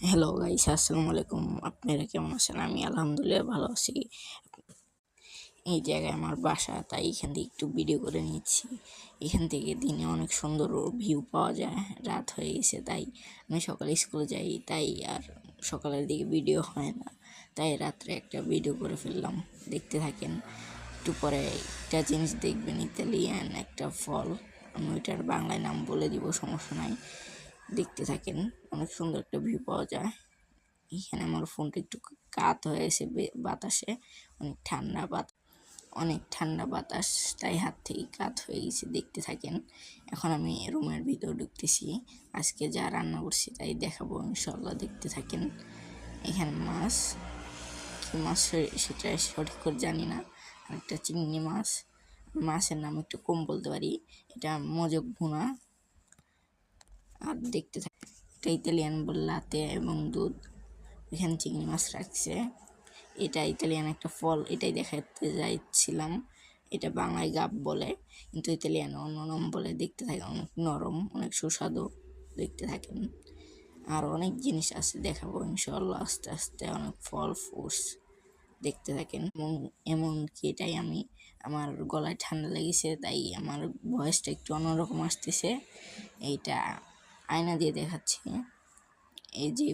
Hello guys, আসসালামু আলাইকুম। আপনারা কেমন আছেন? আমি আলহামদুলিল্লাহ ভালো আছি। এই জায়গায় আমার বাসা, তাই এখান থেকে একটু ভিডিও করে নিচ্ছি। এখান থেকে দিনে অনেক সুন্দর ভিউ পাওয়া যায়। রাত হয়ে গেছে, তাই আমি সকালে স্কুলে যাই, তাই আর সকালের দিকে ভিডিও হয় না, তাই রাত্রে একটা ভিডিও করে ফেললাম। দেখতে থাকেন। একটু পরে একটা জিনিস দেখবেন, ইতালিয়ান একটা ফল। আমি ওইটার বাংলায় নাম বলে দিব, সমস্যা নাই। দেখতে থাকেন, অনেক সুন্দর একটা ভিউ পাওয়া যায়। এখানে আমার ফোনটা একটু কাত হয়েছে বাতাসে। অনেক ঠান্ডা বাতাস, তাই হাত থেকে কাত হয়ে গেছে। দেখতে থাকেন। এখন আমি রুমের ভিতর ঢুকতেছি। আজকে যা রান্না করছি তাই দেখাবো ইনশাল্লাহ। দেখতে থাকেন। এখানে মাছ, কি মাছ সেটা সঠিক করে জানি না। আর একটা চিংড়ি মাছ, মাছের নাম একটু কম বলতে পারি। এটা মজক ভুনা। আর দেখতে থাকেন। এটা ইতালিয়ান লাতে এবং দুধ। এখানে চিংড়ি মাছ রাখছে। এটা ইতালিয়ান একটা ফল, এটাই দেখাতে যাচ্ছিলাম। এটা বাংলায় গাব বলে, কিন্তু ইতালিয়ান অন্য নাম বলে। দেখতে থাকেন, অনেক নরম, অনেক সুস্বাদু। দেখতে থাকেন। আর অনেক জিনিস আছে, দেখাবো ইনশাল্লাহ আস্তে আস্তে। অনেক ফল ফ্রুটস। দেখতে থাকেন। এবং এমনকি এটাই আমার গলায় ঠান্ডা লেগেছে, তাই আমার ভয়েসটা একটু অন্যরকম আসতেছে। এইটা আয়না দিয়ে দেখাচ্ছি। এই যে